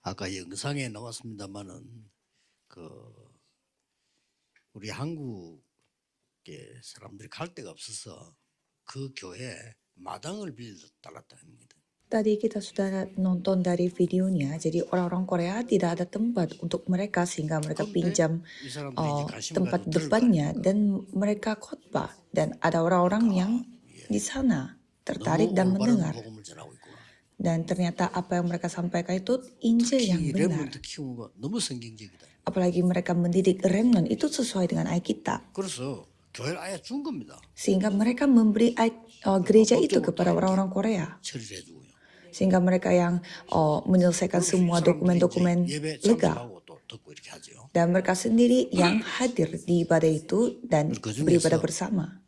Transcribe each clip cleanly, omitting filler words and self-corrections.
아까 영상에 나왔습니다만은 우리 한국에 사람들이 갈 데가 없어서 그 교회 마당을 빌려달랐다 합니다. Tadi kita sudah nonton dari videonya, jadi orang-orang Korea tidak ada tempat untuk mereka sehingga mereka pinjam 이 사람들이 이제 관심을 tempat 가지고 depannya 들어가니까 dan mereka khotbah dan ada orang-orang yang di sana tertarik dan 너무 올바른 mendengar 복음을 전하고 있구나. dan ternyata apa yang mereka sampaikan itu Injil yang 특히 benar. 렘넌트 키우는 거 너무 성경적이다. Apalagi mereka mendidik remnant itu sesuai dengan Alkitab. 그래서 교회를 아예 준 겁니다. Sehingga mereka memberi gereja itu kepada orang-orang Korea. 처리를 해주고요. Sehingga mereka yang menyelesaikan semua dokumen-dokumen 예배 legal. 참석하고 또 듣고 이렇게 하죠. Dan mereka sendiri yang hadir di ibadah itu dan beribadah bersama.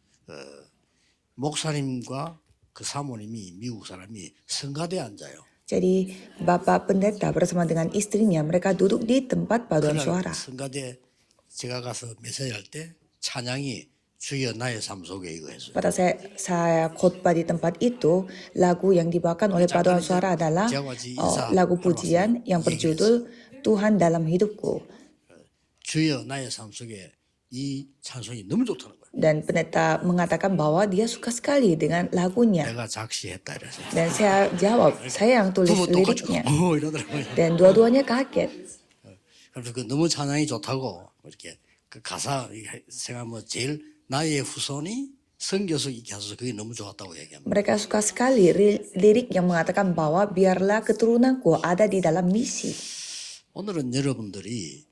목사님과 그 사모님이 미국 사람이 성가대에 앉아요. Jadi bapak pendeta bersama dengan istrinya mereka duduk di tempat paduan suara. 성가대 제가 가서 메시지 할 때 찬양이 주여 나의 삶 속에 이거 했어요. Pada saya khotbah di tempat itu, lagu yang dibawakan oleh paduan suara adalah lagu pujian yang berjudul Tuhan dalam hidupku. 주여 나의 삶 속에 이 찬송이 너무 좋다는 거예요. Dan pendeta mengatakan bahwa dia suka sekali dengan lagunya. 내가 작시했다 이래서. Dan saya jawab, saya yang tulis liriknya. 이러더라고요. Dan dua-duanya kaget. 그래서 그 너무 찬양이 좋다고 이렇게 그 가사 제가 뭐 제일 나의 후손이 선교수 있게 하셔서 그게 너무 좋았다고 얘기합니다. Mereka suka sekali lirik yang mengatakan bahwa biarlah keturunanku ada di dalam misi. 오늘은 여러분들이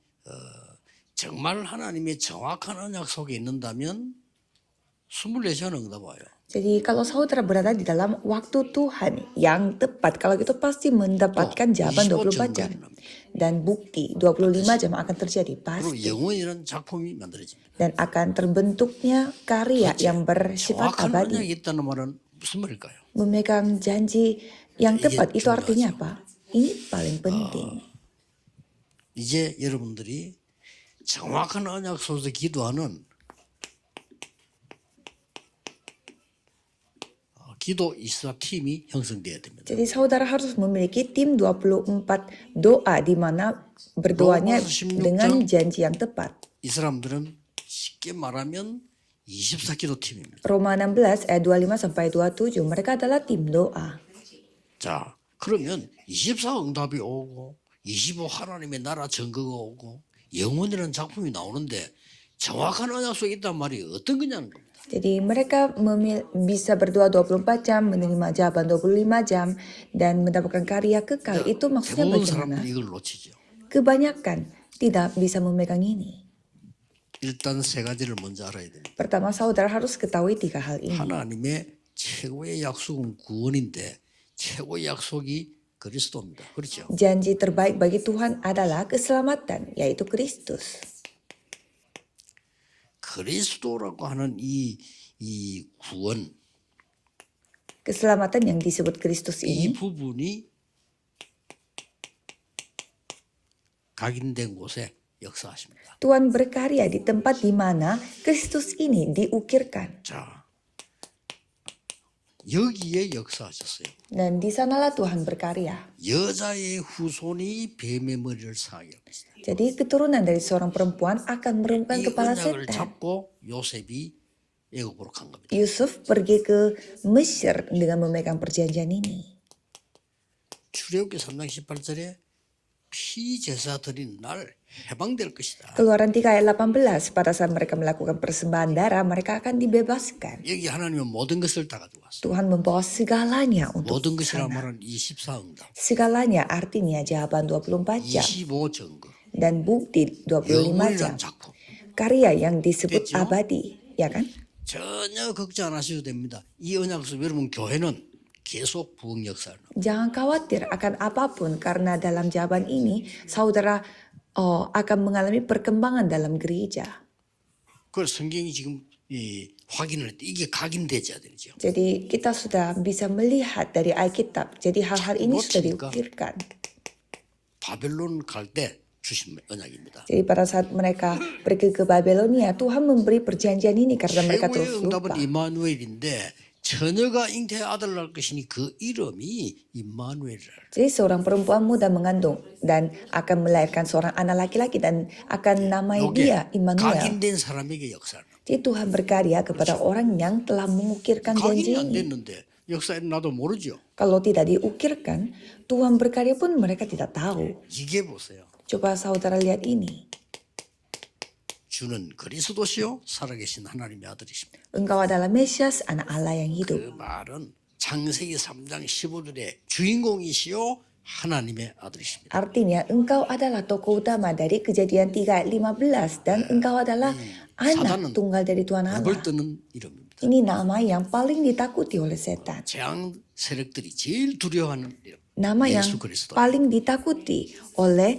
정말 하나님의 정확한 언약 속에 있는다면 24시간 응답 와요. Jadi kalau saudara berada di dalam waktu Tuhan yang tepat, kalau gitu pasti mendapatkan jawaban 24 jam. Dan bukti 25 jam akan terjadi 그리고 pasti. 영원이라는 작품이 만들어집니다. Dan akan terbentuknya karya yang bersifat 정확한 abadi. 언약이 있다는 말은 무슨 말일까요? Memegang janji yang tepat itu artinya apa? Ini paling penting. 이제 여러분들이 정확한 언약 속에서 기도하는 기도 이스라 팀이 형성돼야 됩니다. Jadi saudara harus memiliki tim 24 doa di mana berdoanya dengan janji yang tepat. 이 사람들은 쉽게 말하면 24기도 팀입니다. Roma 16 ayat 25 sampai 27 mereka adalah tim doa. 자, 그러면 24 응답이 오고 25 하나님의 나라 증거가 오고 영원이라는 작품이 나오는데 정확한 언약 속에 있단 말이 어떤 거냐는 겁니다. Jadi mereka bisa berdoa 24 jam, menerima jawaban 25 jam, dan mendapatkan karya kekal. Itu maksudnya 대부분 bagaimana? 사람들이 이걸 놓치죠. Kebanyakan tidak bisa memegang ini. 일단 세 가지를 먼저 알아야 됩니다. Pertama, saudara harus ketahui 3 hal ini. 하나님의 최고의 약속은 구원인데 최고의 약속이 그리스도입니다. 그렇죠? Janji terbaik bagi Tuhan adalah keselamatan, yaitu Kristus. 그리스도라고 하는 이 구원, Keselamatan yang disebut Kristus 이 ini, 부분이 각인된 곳에 역사하십니다. Tuhan berkarya di tempat di mana Kristus ini diukirkan. 자, 여기에 역사하셨어요. Dan di sanalah Tuhan berkarya. 여자의 후손이 뱀의 머리를 상하게 합니다. Jadi keturunan dari seorang perempuan akan meremukkan 이 kepala 언약을 setan. 잡고 요셉이 애굽으로 간 겁니다. Yusuf pergi ke Mesir dengan memegang perjanjian ini. 출애굽기 3장 18절에 피제사 드린 날 해방될 것이다. Keluaran 3 ayat 18, pada saat mereka melakukan persembahan darah, mereka akan dibebaskan. 여기 하나님은 모든 것을 다 가져왔어요. Tuhan membawa segalanya untuk 모든 것이라 sana. 말은 24 응답, Segalanya artinya jawaban 24 jam 25 증거, dan bukti 25 jam. 영원이란 작품. Karya yang disebut 됐죠? abadi, ya kan? 전혀 걱정 안 하셔도 됩니다. 이 언약 속 여러분 교회는 계속 부흥 역사를. Jangan khawatir akan apapun karena dalam jawaban ini saudara akan mengalami perkembangan dalam gereja. 그 성경이 지금 확인을 했대. 이게 각인되어야 되죠. Jadi kita sudah bisa melihat dari Alkitab. Jadi hal-hal ini sudah diukirkan. 바벨론 갈 때 주신 언약입니다. Jadi pada saat mereka pergi ke Babelonia, Tuhan memberi perjanjian ini karena mereka terus 최고의 lupa. 응답은 이마누엘인데 처녀가 잉태의 아들을 낳을 것이니 그 이름이 임마누엘이라. Jadi seorang perempuan muda mengandung dan akan melahirkan seorang anak laki-laki dan akan namai dia 이게 Immanuel. 각인된 사람에게 역사를. Jadi Tuhan berkarya kepada orang yang telah mengukirkan janji 각인이 안 ini. 됐는데 역사에는 나도 모르죠. Kalau tidak diukirkan, Tuhan berkarya pun mereka tidak tahu. 이게 보세요. Coba saudara lihat ini. 주는 그리스도시요 살아계신 하나님의 아들이십니다. Engkau adalah Mesias, anak Allah yang hidup. 그 말은 창세기 3장 15절의 주인공이시요 하나님의 아들이십니다. Artinya engkau adalah tokoh utama dari Kejadian 3 ayat 15 dan engkau adalah anak tunggal dari Tuhan Allah. 겁을 뜨는 이름입니다. Ini nama yang paling ditakuti oleh setan. 재앙 세력들이 제일 두려워하는 이름. Nama yang 예수 그리스도. paling ditakuti oleh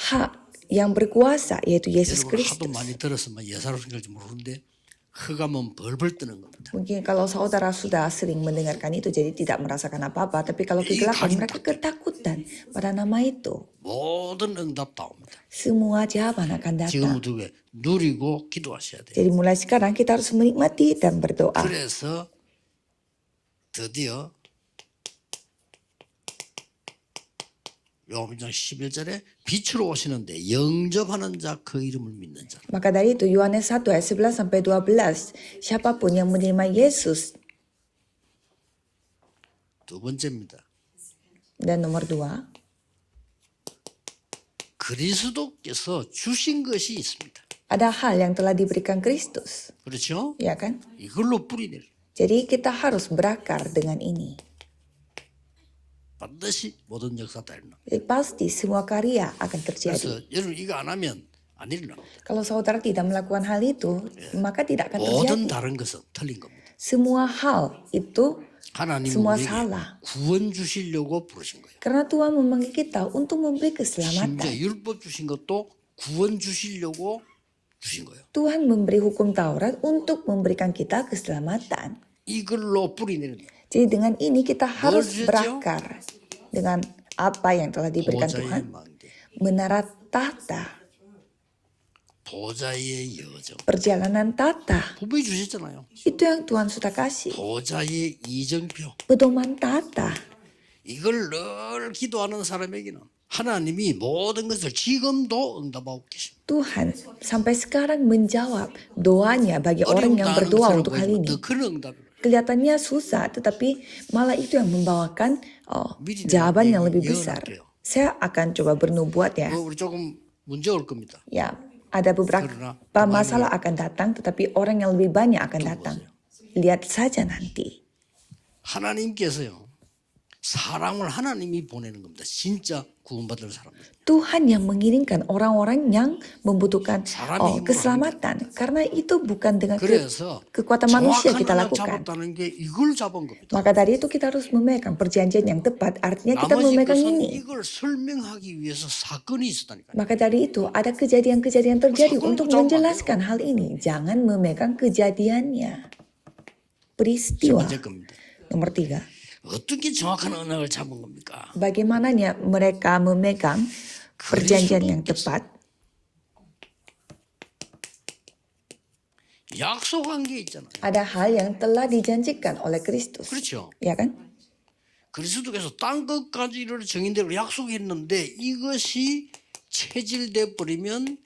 hak yang berkuasa yaitu Yesus 여러분 하도 Kristus. 많이 들었으면 예사롭신 걸지 모르는데 흑암은 벌벌 뜨는 겁니다. Mungkin kalau saudara sudah sering mendengarkan itu jadi tidak merasakan apa-apa. Tapi kalau kegelapan mereka ketakutan pada nama itu. 모든 응답 다 옵니다. Semua jawaban akan datang. 지금부터 누리고 기도하셔야 돼요. Jadi mulai sekarang kita harus menikmati dan berdoa. 그래서 드디어 요한복음 11절에 빛으로 오시는데 영접하는 자 그 이름을 믿는 자. Maka dari itu Yohanes 1 ayat 11 sampai 12. Siapapun yang menerima Yesus. 두 번째입니다. Dan nomor 2. 그리스도께서 주신 것이 있습니다. Ada hal yang telah diberikan Kristus. 그렇죠? Ya kan? 이걸로 뿌리내려. Jadi kita harus berakar dengan ini. 반드시 모든 역사 다 일어나. Jadi pasti semua karya akan terjadi. 그래서 여러분 이거 안 하면 안 일어나. Kalau saudara tidak melakukan hal itu, maka tidak akan 모든 terjadi. 다른 것은 틀린 겁니다. Semua hal itu 하나님 semua 우리에게 salah. 구원 주시려고 부르신 거예요. Karena Tuhan memanggil kita untuk memberi 심지어 keselamatan. 율법 주신 것도 구원 주시려고 주신 거예요. Tuhan memberi hukum Taurat untuk memberikan kita keselamatan. 이걸로 뿌리내는 Jadi dengan ini kita harus 주셨죠? berakar dengan apa yang telah diberikan 보좌의 Tuhan. 망대, Menara tahta, 보좌의 여정. perjalanan tahta. 분명히 주셨잖아요. Itu yang Tuhan sudah kasih. 보좌의 이정표. Pedoman tahta. 이걸 늘 기도하는 사람에게는 하나님이 모든 것을 지금도 응답하고 계십니다. Tuhan sampai sekarang menjawab doanya bagi orang yang berdoa untuk hal ini. 더 큰 응답을. Kelihatannya susah, tetapi malah itu yang membawakan jawaban yang lebih besar. Saya akan coba bernubuat ya. 우리 조금 문제 올 겁니다. Ya, ada beberapa masalah akan datang, tetapi orang yang lebih banyak akan datang. Lihat saja nanti. 하나님께서요. 사람을 하나님이 보내는 겁니다. 진짜 구원받을 사람들. Tuhan yang mengirimkan orang-orang yang membutuhkan 사람이 힘으로 keselamatan. Karena itu bukan dengan 그래서 kekuatan manusia 정확한 kita 언약 lakukan. 잡았다는 게 이걸 잡은 겁니다. Maka dari itu kita harus memegang perjanjian yang tepat. Artinya kita 나머지 memegang 것은 ini. 이걸 설명하기 위해서 사건이 있었다니까요. Maka dari itu ada kejadian-kejadian terjadi Sakur untuk jawab menjelaskan hal ini. Jangan memegang kejadiannya. 세 Peristiwa. 번째 겁니다. Nomor 3. 어떻게 정확한 언약을 잡은 겁니까? Bagaimananya mereka memegang perjanjian yang tepat. 약속한 게 있잖아요. Ada hal yang telah dijanjikan oleh Kristus. 그렇죠. Ya kan? 그리스도께서 땅 끝까지를 정인대로 약속했는데 이것이 체질돼 버리면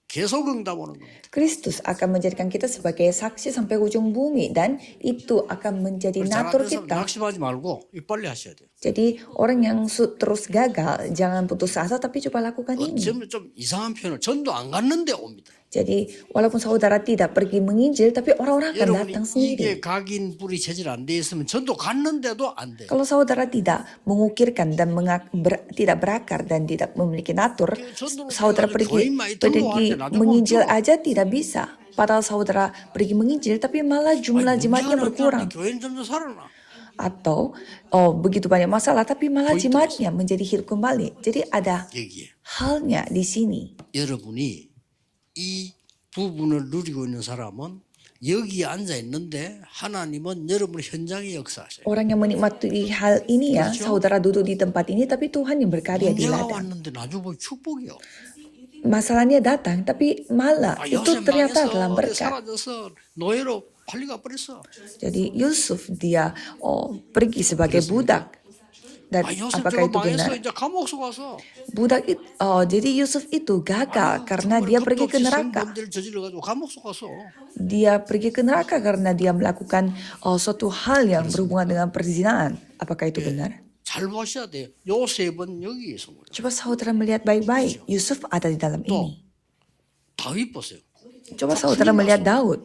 계속 응답 오는 겁니다. Kristus akan menjadikan kita sebagai saksi sampai ujung bumi dan itu akan menjadi natur 잘안 돼서 kita. 낙심하지 말고 빨리 하셔야 돼요. Jadi orang yang terus gagal jangan putus asa tapi coba lakukan ini. 어쩌면 좀 이상한 표현을 전도 안 갔는데 옵니다. Jadi walaupun saudara tidak pergi menginjil tapi orang-orang akan 여러분이 datang 이게 sendiri. 각인 뿌리 체질 안 돼 있으면 전도 갔는데도 안 돼요. Kalau saudara tidak mengukirkan dan tidak berakar dan tidak memiliki natur, saudara pergi menginjil aja tidak bisa. Padahal saudara pergi menginjil tapi malah jumlah jemaatnya berkurang. 교회는 점점 살아나. Atau begitu banyak masalah tapi malah jemaatnya menjadi hidup kembali. Jadi ada 여기에 halnya di sini. 여러분이 이 부분을 누리고 있는 사람은 여기에 앉아 있는데 하나님은 여러분 현장에 역사하셔요. Orang yang menikmati hal ini ya, saudara duduk di tempat ini tapi Tuhan yang berkarya di 문제가 ladang. 왔는데 나중에 보면 축복이요. Masalahnya datang tapi malah itu 요새 ternyata 망해서 dalam 어디 berkat. 사라져서 노예로 빨리 가버렸어. Jadi Yusuf dia pergi sebagai budak. Dan 요셉 apakah 저거 itu 망했어. benar? 이제 감옥 속가서 Budak itu, jadi Yusuf itu gagal karena dia pergi ke neraka. 범죄를 저질러가지고 감옥 속가서 Dia pergi ke neraka karena dia melakukan suatu hal yang berhubungan dengan perzinaan. Apakah itu benar? 잘 보셔야 돼요. 요셉은 여기에서 그래요. Coba saudara melihat baik-baik. Yusuf ada di dalam 또 ini. 다윗 보세요. Coba saudara melihat Daud.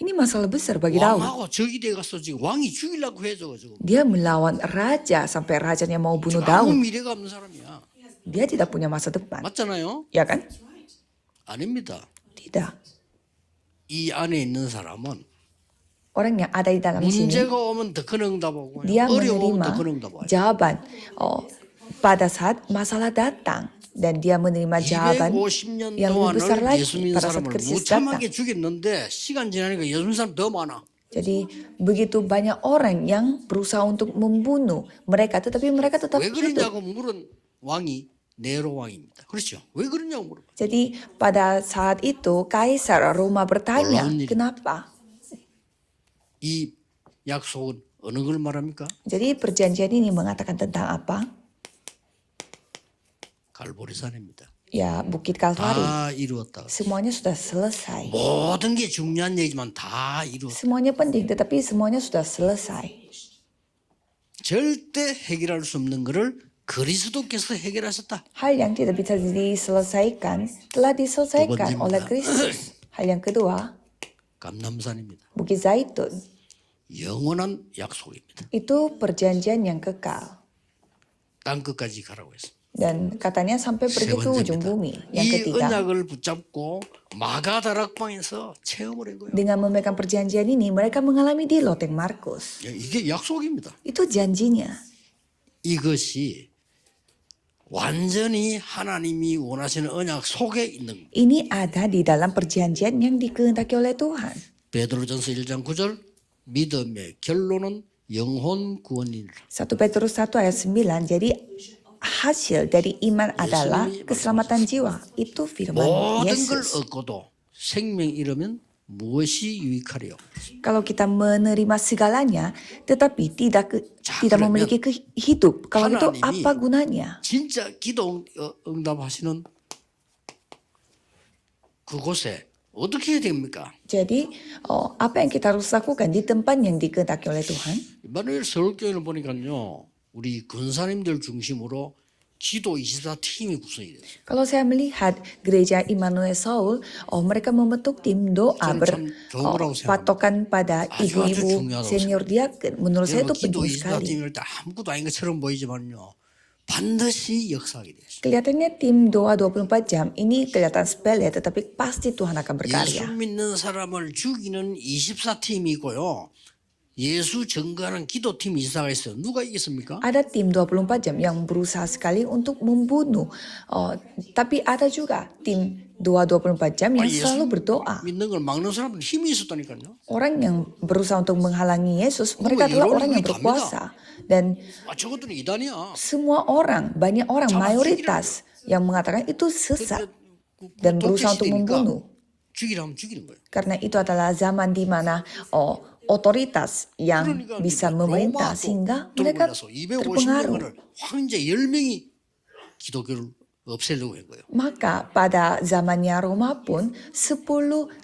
Ini masalah besar bagi Daud. 왕하고 적이 돼 가서 지금 왕이 죽이려고 해줘 지금. Dia melawan raja sampai rajanya mau bunuh 아무 Daud. 미래가 없는 사람이야. Dia tidak punya masa depan. 맞잖아요? Ya kan? 아닙니다. Tidak. 이 안에 있는 사람은 Orang yang ada di dalam sini, 문제가 오면 더 큰 응답하고 dia 어려우면 더 큰 menerima 응답하고 jawaban pada saat masalah datang. Dan dia menerima jawaban 250년 yang lebih besar 동안을 lagi 예수 믿는 pada saat 사람을 krisis datang. 무참하게 죽였는데 시간 지나니까 예수 믿는 사람 더 많아. Jadi begitu banyak orang yang berusaha untuk membunuh mereka, tetapi mereka tetap 왜 hidup. 그러냐고 물은 왕이 네로 왕입니다. 그렇죠? 왜 그러냐고 물어. Jadi pada saat itu Kaisar Roma bertanya, 놀라운 일이다. kenapa? 이 약속은 어느 걸 말합니까? Jadi perjanjian ini mengatakan tentang apa? 갈보리산입니다. Ya Bukit Kalvari. 다 이루었다. Semuanya sudah selesai. 모든 게 중요한 얘기지만 다 이루었다. Semuanya penting, tetapi semuanya sudah selesai. 절대 해결할 수 없는 것을 그리스도께서 해결하셨다. Hal yang tidak bisa diselesaikan telah diselesaikan oleh Kristus. Hal yang kedua, 감남산입니다. Bukit Zaitun. 영원한 약속입니다. Itu perjanjian yang kekal. 땅 끝까지 가라고 했습니다. Dan katanya sampai 세 pergi ke ujung 번째입니다. bumi. Yang 이 ketiga, 언약을 붙잡고 마가다락방에서 체험을 한 거예요. dengan memegang perjanjian ini, mereka mengalami di Loteng Markus. 이게 약속입니다. Itu janjinya. 이것이 완전히 하나님이 원하시는 언약 속에 있는 거예요. Ini ada di dalam perjanjian yang dikehendaki oleh Tuhan. 베드로전서 1장 9절 믿음의 결론은 영혼 구원이니라. 1 Petrus 1 ayat 9, jadi hasil dari iman adalah keselamatan jiwa. Itu firman 모든 걸 Yesus. 얻고도 생명 잃으면 무엇이 유익하리요? Kalau kita menerima segalanya, tetapi tidak 그러면 memiliki hidup, kalau itu 하나님이 apa gunanya? 진짜 기도 응답하시는 그곳에 어떻게 해야 됩니까? Jadi apa yang kita harus lakukan di tempat yang dikehendaki oleh Tuhan? 이마누엘 서울교회를 보니까요. 우리 군사님들 중심으로 기도 24 팀이 구성이 돼요. Kalau saya melihat gereja Immanuel Seoul, mereka membentuk tim doa 저는 참 좋은 거라고 생각합니다. berpatokan pada 아주 ibu-ibu 중요하다고 senior diaken. Menurut saya itu 여러분 기도 penting 24 sekali. 팀일 때 아무것도 아닌 것처럼 보이지만요. 반드시 역사하게 돼요. Kelihatannya tim doa 24 jam ini kelihatan sepele, tetapi pasti Tuhan akan berkarya. 예수 믿는 사람을 죽이는 24팀이 있고요. 예수 증거하는 기도팀 24가 있어요. 누가 이겼습니까? Ada tim 24 jam yang berusaha sekali untuk membunuh. Tapi ada juga tim doa 24 jam yang selalu berdoa. 믿는 걸 막는 사람은 힘이 있었다니까요. Orang yang berusaha untuk menghalangi Yesus, mereka adalah orang yang berkuasa. Dan 저것들은 이단이야. semua orang, banyak orang, mayoritas yang mengatakan itu sesat dan berusaha untuk membunuh. 죽이라면 죽이는 거예요. Karena itu adalah zaman di mana otoritas yang bisa memerintah sehingga mereka terpengaruh. 황제 10명이 기독교를 없애려고 한 거예요. Maka pada zamannya Roma pun 10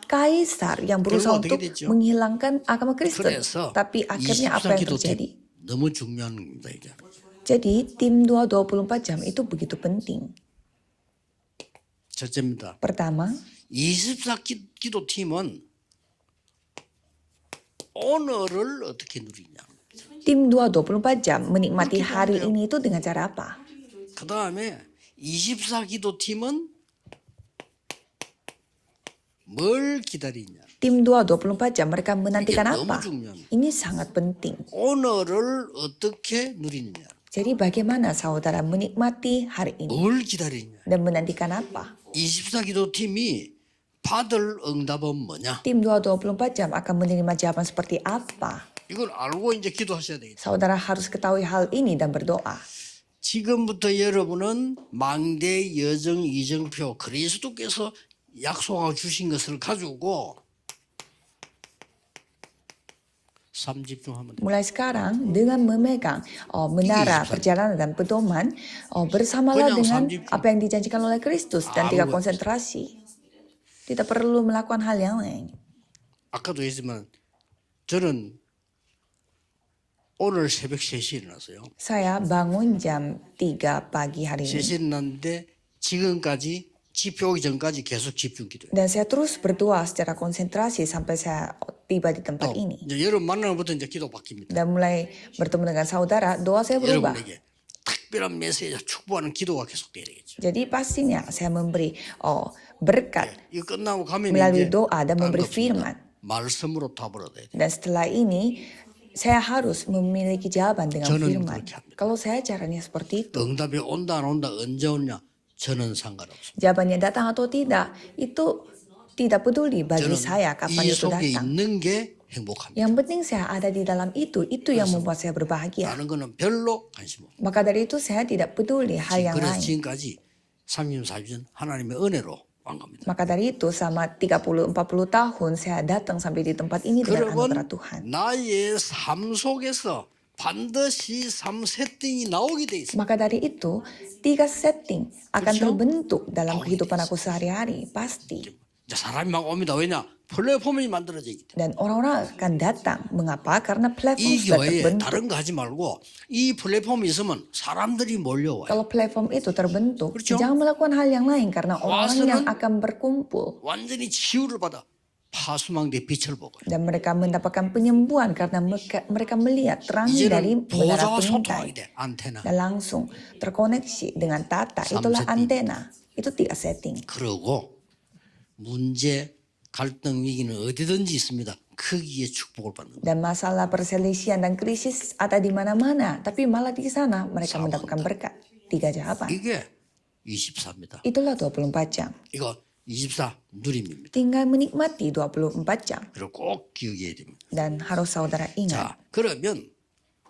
kaisar yang berusaha untuk menghilangkan agama Kristen. Tapi akhirnya apa yang terjadi? 너무 중요한 겁니다, 이게. Jadi tim doa 24 jam itu begitu penting. 첫째입니다. Pertama, 24 기도팀은 오늘을 어떻게 누리냐. tim doa 24 jam menikmati hari ini itu dengan cara apa? 그 다음에 24 기도팀은 뭘 기다리냐. Tim doa 24 jam mereka menantikan 이게 너무 apa? 중요합니다. Ini sangat penting. 오늘을 어떻게 누리느냐. Jadi bagaimana saudara menikmati hari ini 뭘 기다리냐. dan menantikan apa? 24 기도팀이 받을 응답은 뭐냐. Tim doa 24 jam akan menerima jawaban seperti apa? 이걸 알고 이제 기도하셔야 되겠다. Saudara harus ketahui hal ini dan berdoa. 지금부터 여러분은 망대 여정 이정표 그리스도께서 약속하고 주신 것을 가지고 삶 집중하면 돼. Mulai sekarang dengan memegang menara perjalanan dan pedoman, bersamalah Konyang dengan samjip. apa yang dijanjikan oleh Kristus dan tidak konsentrasi. Tidak perlu melakukan hal yang lain. 아까도 했지만 저는 오늘 새벽 3시에 일어났어요. Saya bangun jam 3 pagi hari ini. 3시에 일어났는데 지금까지 집회 오기 전까지 계속 집중 기도해요. Dan saya terus berdoa secara konsentrasi sampai saya tiba di tempat ini. 이제 여러분 만나는 것부터 이제 기도 바뀝니다. Dan mulai bertemu dengan saudara, doa saya berubah. 여러분에게 특별한 메시지 축복하는 기도가 계속돼야 되겠죠. Jadi pastinya saya memberi berkat 이거 끝나고 가면 melalui 이제 doa dan memberi 반갑습니다. firman. 말씀으로 답을 얻어야 돼. Dan setelah ini saya harus memiliki jawaban dengan 저는 firman. 그렇게 합니다. Kalau saya caranya seperti itu, 응답이 온다 안 온다 언제 오냐 저는 상관없습니다. jawabannya datang atau tidak, itu tidak peduli bagi 저는 saya kapan 이 itu 속에 datang. 있는 게 행복합니다. Yang penting saya ada di dalam itu yang membuat saya berbahagia. 다른 거는 별로 관심 없고. Maka dari itu saya tidak peduli hal yang 그래서 lain. 지금까지 30, 40년 하나님의 은혜로 온 겁니다. Maka dari itu selama 30-40 tahun saya datang sampai di tempat ini dengan 여러분 anugerah Tuhan. 나의 삶 속에서 반드시 3세팅이 나오게 돼 있습니다. Maka dari itu 3 setting akan 그렇죠? terbentuk dalam kehidupan aku sehari-hari. Pasti. 이제 사람이 막 옵니다. 왜냐? 플랫폼이 만들어져 있기 때문에. Dan orang-orang akan datang. Mengapa? Karena platform 이 sudah 교회에 terbentuk. 다른 거 하지 말고 이 플랫폼이 있으면 사람들이 몰려와요. Kalau platform itu terbentuk, 그렇죠? jangan melakukan hal yang lain karena orang-orang yang 와서는 akan berkumpul 완전히 치유를 받아 파수망대 빛을 보고 dan mereka mendapatkan penyembuhan karena mereka melihat terang dari 이제는 menara 보좌와 pengintai 소통하게 돼. 안테나. dan langsung terkoneksi dengan tata. Itulah setting. antena. Itu 3 setting. 그러고 문제, 갈등, 위기는 어디든지 있습니다. 거기에 축복을 받는 거예요. Dan masalah perselisihan dan krisis ada di mana-mana, tapi malah di sana mereka mendapatkan berkat. 3 jawaban. 이게 24입니다. Itulah 24 jam. 이거 24 누림입니다. Tinggal menikmati 24 jam. 그리고 꼭 기억해야 됩니다. Dan harus saudara ingat. 자, 그러면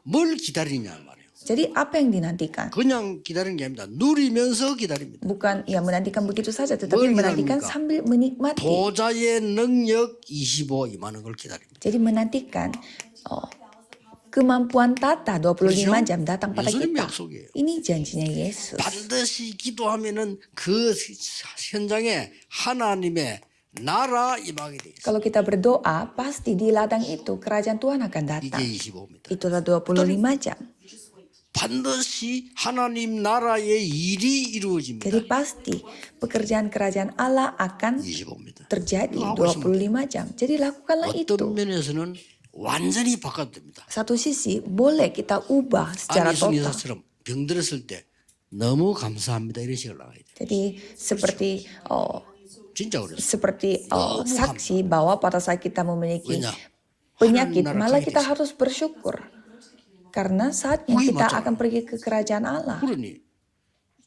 뭘 기다리냐 말이에요. Jadi apa yang dinantikan? 그냥 기다리는 게 아닙니다. 누리면서 기다립니다. Bukan ya menantikan begitu saja, tetapi 뭘 menantikan 기다립니까? sambil menikmati. 보좌의 능력 25 임하는 걸 기다립니다. Jadi menantikan kemampuan tata 25 그렇죠? jam datang pada 예수님의 kita. 약속이에요. Ini janjinya Yesus. 반드시 기도하면은 그 현장에 하나님의 나라 임하게 돼 있어요. Kalau kita berdoa, pasti di ladang itu kerajaan Tuhan akan 이게 datang. 25입니다. Itulah 25 jam. 반드시 하나님 나라의 일이 이루어집니다. Jadi pasti pekerjaan kerajaan Allah akan 25입니다. terjadi 25 jam. Jadi lakukanlah itu. 어떤 면에서는 완전히 바꿔도 됩니다. Satu sisi boleh kita ubah secara 안희숙 total. 여사처럼 병들었을 때 너무 감사합니다 이런 식으로 나가야 돼. Jadi seperti 진짜 그랬어. saksi bahwa pada saat kita memiliki 왜냐? penyakit, 하나님 나라 malah 가게 kita 됐어. harus bersyukur. Karena saatnya 그게 kita 맞잖아. akan pergi ke kerajaan Allah. 그러니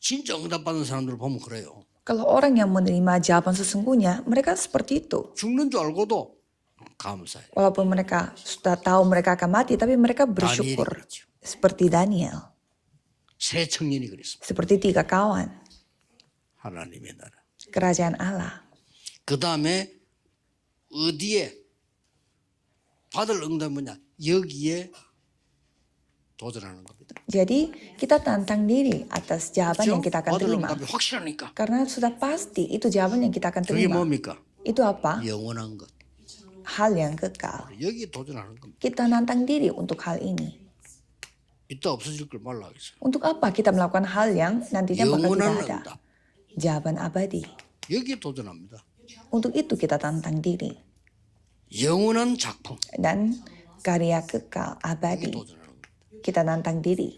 진짜 응답받는 사람들을 보면 그래요. Kalau orang yang menerima jawaban sesungguhnya, mereka seperti itu. 죽는 줄 알고도 감사해. Walaupun mereka sudah tahu mereka akan mati, tapi mereka 다니엘이 bersyukur. 그랬죠. Seperti Daniel. 세 청년이 그랬습니다. Seperti 3 kawan. 하나님의 나라. Kerajaan Allah. 그 다음에 어디에 받을 응답 뭐냐? 여기에 도전하는 겁니다. Jadi kita tantang diri atas jawaban yang kita akan 받을 terima. 응답이 확실하니까. Karena sudah pasti itu jawaban yang kita akan 그게 terima. 뭡니까? Itu apa? 영원한 것. Hal yang kekal. 여기에 도전하는 겁니다. Kita nantang diri untuk hal ini. 이따 없어질 걸 말라 하겠어요. Untuk apa kita melakukan hal yang nantinya bakal 영원한 tidak ada? 응답. Jawaban abadi. 여기에 도전합니다. Untuk itu kita tantang diri. 영원한 작품. Dan karya kekal 여기에 abadi. 도전하는 겁니다. Kita nantang diri.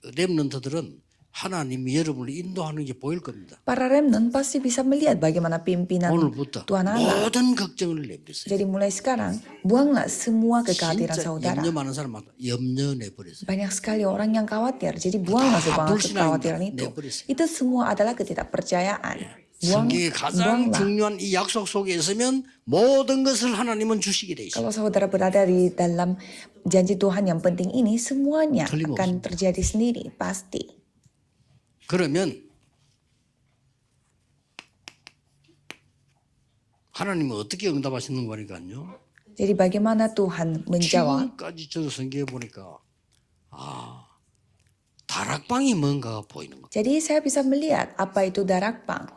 렘넌트들은 하나님이 여러분을 인도하는 게 보일 겁니다. Para remnant pasti bisa melihat bagaimana pimpinan 오늘부터 Tuhan Allah. 모든 걱정을 내버리세요. Jadi mulai sekarang, buanglah semua kekhawatiran 진짜 saudara. 염려 많은 사람 많다. 염려 내버리세요. Banyak sekali orang yang khawatir. Jadi buanglah semua kekhawatiran itu. Itu semua adalah ketidakpercayaan. 성경의 가장 buanglah. 중요한 이 약속 속에 있으면 모든 것을 하나님은 주시게 돼 있어요. Kalau saudara berada di dalam janji Tuhan yang penting ini, semuanya 틀림없습니다. akan terjadi sendiri, pasti. 그러면 하나님은 어떻게 응답하시는 거니까요. Jadi bagaimana Tuhan menjawab? 지금까지 저도 성경에 보니까 다락방이 뭔가가 보이는 거. Jadi saya bisa melihat apa itu darakpang.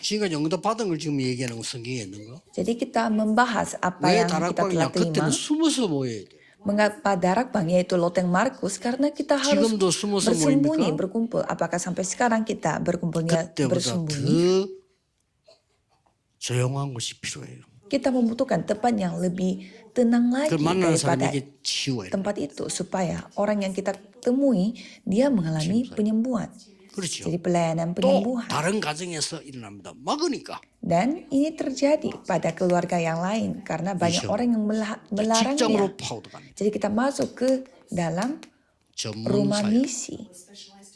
지금까지 응답받은 걸 지금 얘기하는 거 성경에 있는 거. Jadi kita membahas apa 왜 yang kita 다락방이냐? telah terima. 그때는 숨어서 모여야 돼. Mengapa darakpang yaitu loteng Markus? Karena kita harus 지금도 숨어서 bersembunyi, 모입니까? berkumpul. Apakah sampai sekarang kita berkumpulnya 그때보다 bersembunyi? 더 조용한 곳이 필요해요. Kita membutuhkan tempat yang lebih tenang lagi 그 만나는 daripada 사람에게 치유해요. tempat itu supaya orang yang kita temui dia mengalami penyembuhan. 그렇죠. Jadi pelayanan 또 penyembuhan. 다른 가정에서 일어납니다. 막으니까 Dan ini terjadi pada keluarga yang lain karena banyak orang yang melarangnya. 직장으로 파고들어갑니다. Jadi kita masuk ke dalam 전문 rumah 사역. misi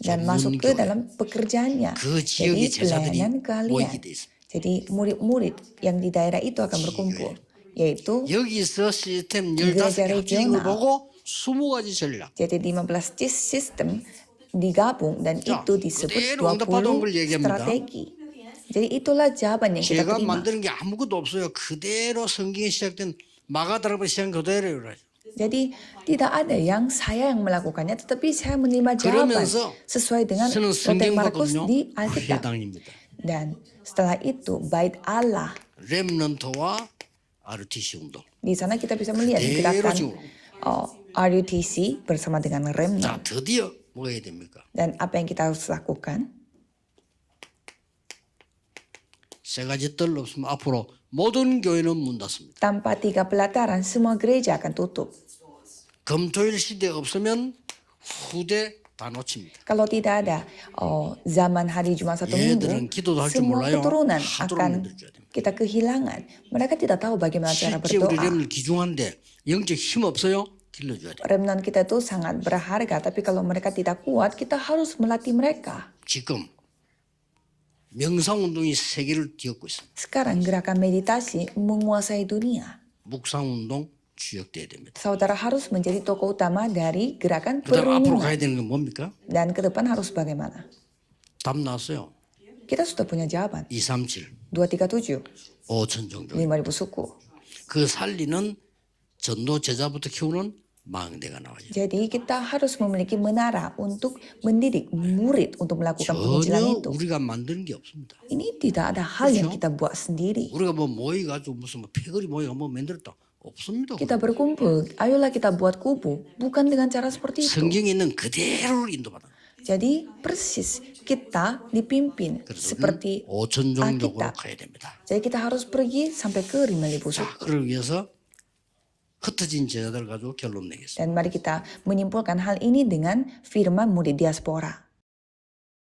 dan 전문 masuk ke 교회. dalam pekerjaannya. 그 Jadi 지역의 제자들이 pelayanan kalian. 모이게 돼 있습니다. Jadi murid-murid yang di daerah itu akan berkumpul, yaitu 여기서 시스템 gereja 15개 합치는 걸 regional. 보고 20가지 전략. Jadi 15 sistem digabung dan 자, itu disebut 그대로 응답받은 걸 20 얘기합니다. strategi. Jadi itulah jawaban yang kita 제가 terima. 만드는 게 아무것도 없어요. 그대로 성경에 시작된 마가다락방 시작 그대로요. Jadi tidak ada yang saya yang melakukannya, tetapi saya menerima jawaban 그러면서 sesuai dengan 저는 Loteng 성경 Markus 받거든요. di Alkitab. 회당입니다. Dan setelah itu bait Allah. 렘넌트와 RTC 운동. Di sana kita bisa melihat 그대로 gerakan 지금. RUTC bersama dengan 자, Remnant. 드디어 뭐가 해야 됩니까? Dan apa yang kita harus lakukan? 세 가지 뜰 없으면 앞으로 모든 교회는 문 닫습니다. Tanpa 3 pelataran, semua gereja akan tutup. 금토일 시대 없으면 후대 다 놓칩니다. Kalau tidak ada zaman hari Jumat satu 얘들은 minggu, 기도도 할줄 semua 몰라요. keturunan 하도록 akan 만들어줘야 됩니다. kita kehilangan. Mereka tidak tahu bagaimana cara 실제 우리 berdoa. 렘을 기중한데 영적 힘 없어요? 길러줘야 돼요. Remnant kita itu sangat berharga, tapi kalau mereka tidak kuat, kita harus melatih mereka. 지금 명상운동이 세계를 뒤엎고 있습니다. Sekarang gerakan meditasi menguasai dunia. 묵상운동 주역돼야 됩니다. Saudara harus menjadi tokoh utama dari gerakan 그다음 앞으로 가야 perenungan. 되는 건 뭡니까? Dan ke depan harus bagaimana? 답 나왔어요. Kita sudah punya jawaban. 237, 237, 5천 종족. 5.000 suku. 그 살리는 전도 제자부터 키우는 망대가 나와요. Jadi kita harus memiliki menara untuk mendidik murid untuk melakukan penginjilan 전혀 itu. 우리가 만드는 게 없습니다. Ini tidak ada hal yang kita buat sendiri. 우리가 뭐 모여가지고 무슨 뭐 패거리 모여가 뭐 만들었다 없습니다. Kita berkumpul, ayolah kita buat kubu. Bukan dengan cara seperti itu. 성경에 있는 그대로를 인도받아. Jadi persis kita dipimpin 그래서 seperti 5천 종족으로 Alkitab. 가야 됩니다. Jadi kita harus pergi sampai ke 5.000 자, suku. 그러기 위해서 흩어진 제자들 가지고 결론 내겠습니다. Dan mari kita menyimpulkan hal ini dengan firman murid diaspora.